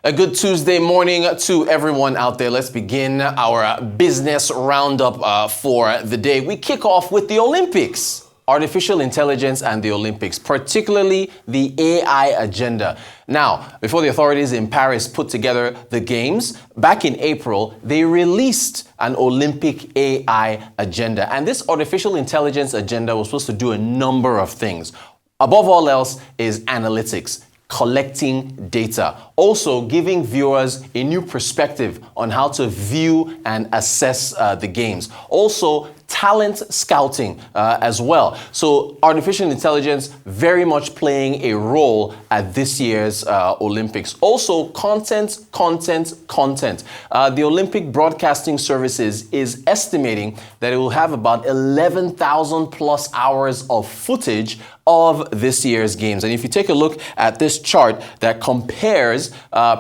A good Tuesday morning to everyone out there. Let's begin our business roundup for the day. We kick off with the Olympics. Artificial intelligence and the Olympics, particularly the AI agenda. Now, before the authorities in Paris put together the games, back in April, they released an Olympic AI agenda. And this artificial intelligence agenda was supposed to do a number of things. Above all else is analytics, collecting data, also giving viewers a new perspective on how to view and assess the games. Also, talent scouting as well. So artificial intelligence very much playing a role at this year's Olympics. Also, content. The Olympic Broadcasting Services is estimating that it will have about 11,000 plus hours of footage of this year's games. And if you take a look at this chart that compares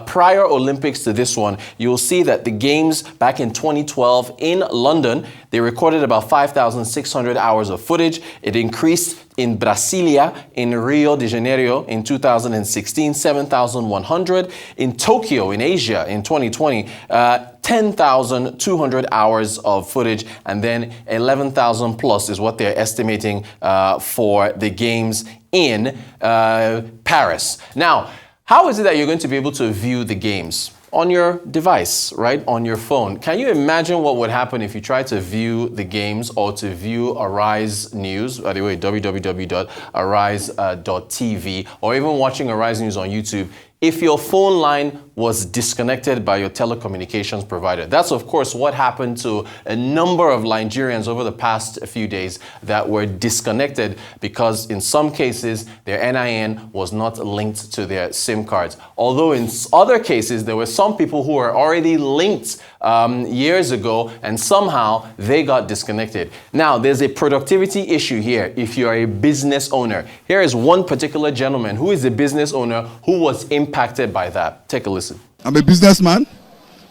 prior Olympics to this one, you'll see that the games back in 2012 in London, they recorded about 5,600 hours of footage. It increased in Brasilia, in Rio de Janeiro in 2016, 7,100. In Tokyo, in Asia, in 2020, 10,200 hours of footage, and then 11,000 plus is what they're estimating for the games in Paris. Now, how is it that you're going to be able to view the games? On your device, right? On your phone. Can you imagine what would happen if you tried to view the games or to view Arise News, by the way, www.arise.tv, or even watching Arise News on YouTube, if your phone line was disconnected by your telecommunications provider? That's, of course, what happened to a number of Nigerians over the past few days that were disconnected because in some cases, their NIN was not linked to their SIM cards. Although in other cases, there were some people who were already linked years ago and somehow they got disconnected. Now, there's a productivity issue here if you are a business owner. Here is one particular gentleman who is a business owner who was impacted by that. Take a listen. I'm a businessman,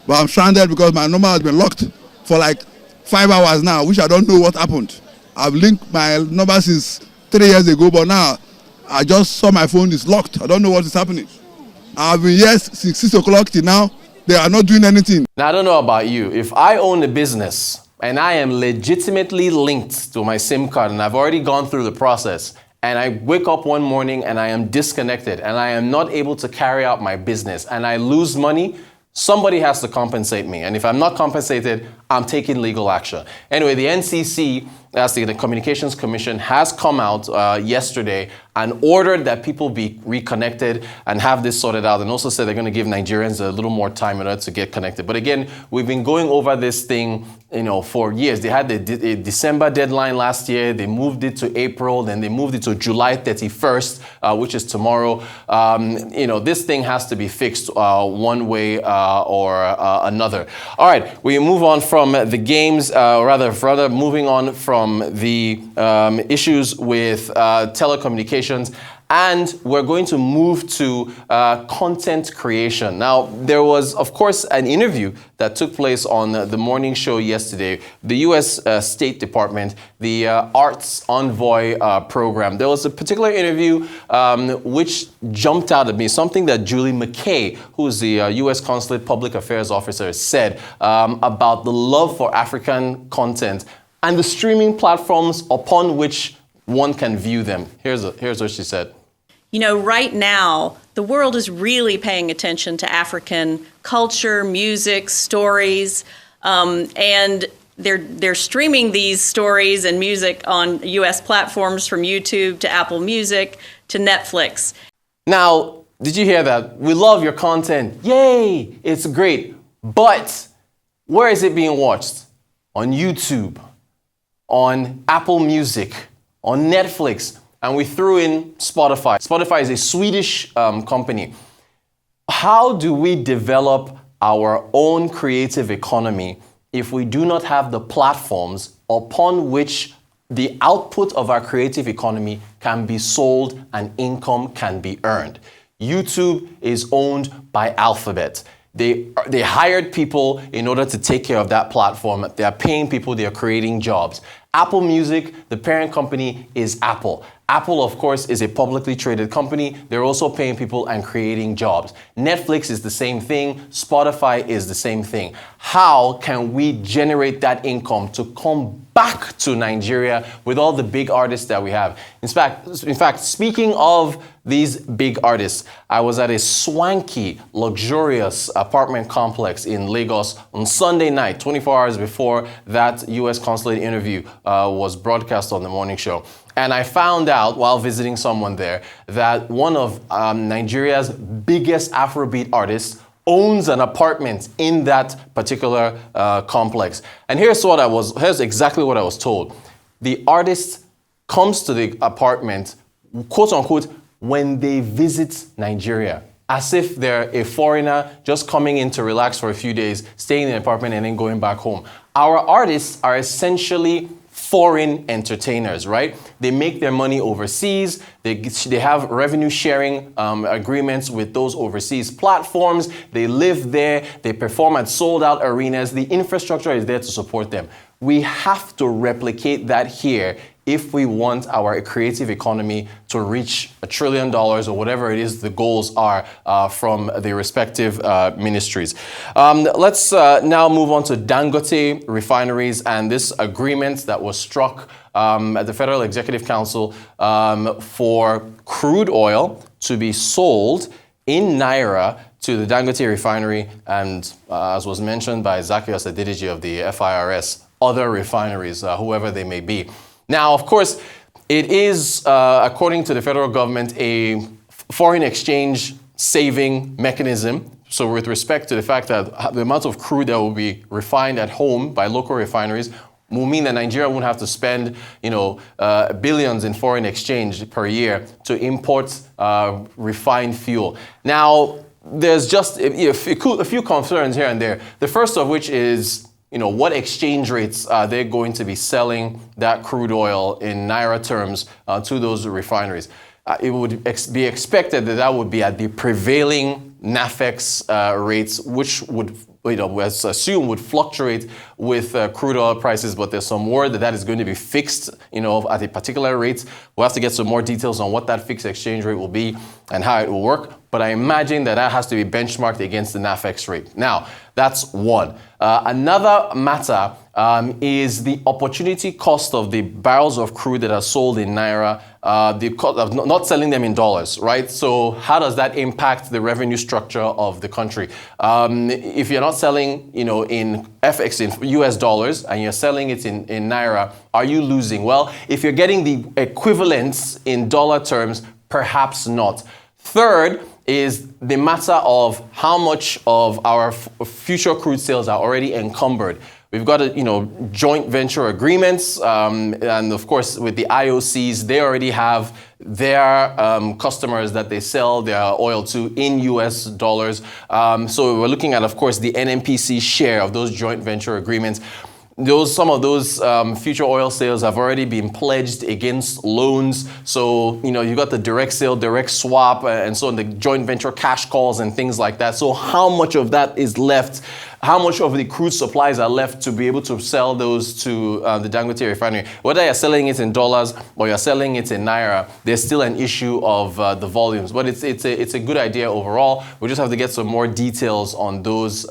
but I'm stranded because my number has been locked for like 5 hours now, which I don't know what happened. I've linked my number since 3 years ago, but now I just saw my phone is locked. I don't know what is happening. I've been here since 6 o'clock till now. They are not doing anything. Now, I don't know about you. If I own a business and I am legitimately linked to my SIM card and I've already gone through the process, and I wake up one morning and I am disconnected and I am not able to carry out my business and I lose money, somebody has to compensate me. And if I'm not compensated, I'm taking legal action. Anyway, the NCC, that's the Communications Commission, has come out yesterday and ordered that people be reconnected and have this sorted out, and also said they're going to give Nigerians a little more time in order to get connected. But again, we've been going over this thing, for years. They had the December deadline last year. They moved it to April, then they moved it to July 31st, which is tomorrow. This thing has to be fixed one way or another. All right, we move on from the games, rather moving on from the issues with telecommunications, and we're going to move to content creation. Now, there was, of course, an interview that took place on the morning show yesterday. The U.S. State Department, the Arts Envoy program. There was a particular interview which jumped out at me, something that Julie McKay, who's the U.S. Consulate Public Affairs Officer, said about the love for African content and the streaming platforms upon which one can view them. Here's what she said. Right now, the world is really paying attention to African culture, music, stories, and they're streaming these stories and music on U.S. platforms, from YouTube to Apple Music to Netflix. Now, did you hear that? We love your content. Yay! It's great. But where is it being watched? On YouTube, on Apple Music, on Netflix, and we threw in Spotify. Spotify is a Swedish company. How do we develop our own creative economy if we do not have the platforms upon which the output of our creative economy can be sold and income can be earned? YouTube is owned by Alphabet. They hired people in order to take care of that platform. They are paying people, they are creating jobs. Apple Music, the parent company, is Apple. Apple, of course, is a publicly traded company. They're also paying people and creating jobs. Netflix is the same thing. Spotify is the same thing. How can we generate that income to come back to Nigeria with all the big artists that we have? In fact, speaking of these big artists, I was at a swanky, luxurious apartment complex in Lagos on Sunday night, 24 hours before that U.S. consulate interview was broadcast on the morning show. And I found out while visiting someone there that one of Nigeria's biggest Afrobeat artists owns an apartment in that particular complex. And here's exactly what I was told. The artist comes to the apartment, quote unquote, when they visit Nigeria, as if they're a foreigner just coming in to relax for a few days, staying in the apartment and then going back home. Our artists are essentially foreign entertainers, right? They make their money overseas. They have revenue sharing agreements with those overseas platforms. They live there. They perform at sold out arenas. The infrastructure is there to support them. We have to replicate that here if we want our creative economy to reach $1 trillion or whatever it is the goals are from the respective ministries. Let's now move on to Dangote Refineries and this agreement that was struck at the Federal Executive Council for crude oil to be sold in Naira to the Dangote Refinery and, as was mentioned by Zacchaeus Adidiji of the FIRS, other refineries, whoever they may be. Now, of course, it is, according to the federal government, a foreign exchange saving mechanism. So with respect to the fact that the amount of crude that will be refined at home by local refineries will mean that Nigeria won't have to spend, billions in foreign exchange per year to import refined fuel. Now, there's just a few concerns here and there. The first of which is, what exchange rates are they going to be selling that crude oil in Naira terms to those refineries? It would be expected that would be at the prevailing NAFEX rates, which would, as assumed, would fluctuate with crude oil prices. But there's some word that is going to be fixed, at a particular rate. We'll have to get some more details on what that fixed exchange rate will be and how it will work. But I imagine that has to be benchmarked against the NAFEX rate. Now, that's one. Another matter is the opportunity cost of the barrels of crude that are sold in Naira, the cost of not selling them in dollars, right? So how does that impact the revenue structure of the country? If you're not selling, in FX, in US dollars, and you're selling it in Naira, are you losing? Well, if you're getting the equivalents in dollar terms, perhaps not. Third is the matter of how much of our future crude sales are already encumbered. We've got joint venture agreements, and of course with the IOCs, they already have their customers that they sell their oil to in US dollars. So we're looking at, of course, the NNPC share of those joint venture agreements. Some of those future oil sales have already been pledged against loans. So, you've got the direct sale, direct swap, and so on, the joint venture cash calls and things like that. So how much of that is left? How much of the crude supplies are left to be able to sell those to the Dangote Refinery? Whether you're selling it in dollars or you're selling it in Naira, there's still an issue of the volumes. But it's a good idea overall. We just have to get some more details on those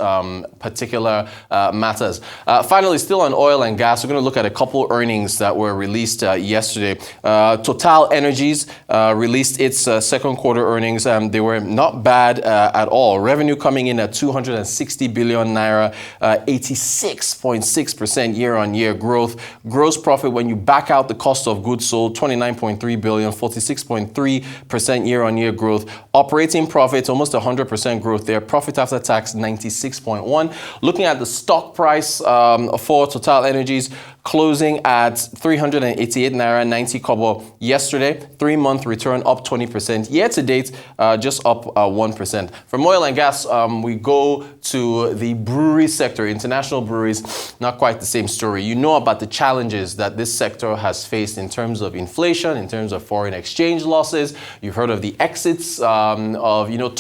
particular matters. Finally, still on oil and gas, we're going to look at a couple earnings that were released yesterday. Total Energies released its second quarter earnings. They were not bad at all. Revenue coming in at 260 billion Naira, 86.6% year-on-year growth. Gross profit, when you back out the cost of goods sold, 29.3 billion, 46.3% year-on-year growth. Operating profits, almost 100% growth there. Profit after tax, 96.1. Looking at the stock price for Total Energies, closing at 388 Naira 90 kobo yesterday. 3-month return up 20%. Year to date, just up 1%. From oil and gas, we go to the brewery sector, international breweries, not quite the same story. You know about the challenges that this sector has faced in terms of inflation, in terms of foreign exchange losses. You've heard of the exits of,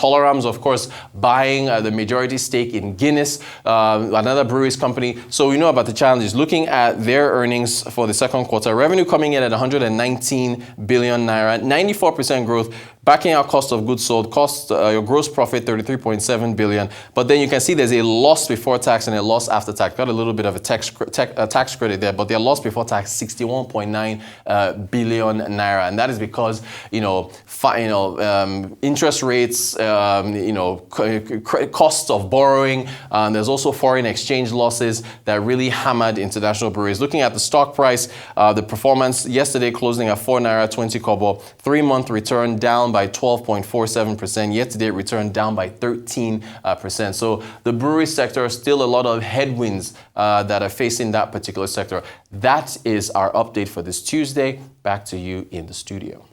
Tolerams, of course, buying the majority stake in Guinness, another breweries company. So we know about the challenges. Looking at their earnings for the second quarter, revenue coming in at 119 billion naira, 94% growth. Backing out cost of goods sold, your gross profit 33.7 billion. But then you can see there's a loss before tax and a loss after tax. Got a little bit of a tax credit there, but their loss before tax 61.9 billion naira, and that is because interest rates, costs of borrowing. There's also foreign exchange losses that really hammered international breweries. Looking at the stock price, the performance yesterday closing at 4 naira 20 kobo, 3-month return down by 12.47%, year-to-date return down by 13%. So the brewery sector, still a lot of headwinds that are facing that particular sector. That is our update for this Tuesday. Back to you in the studio.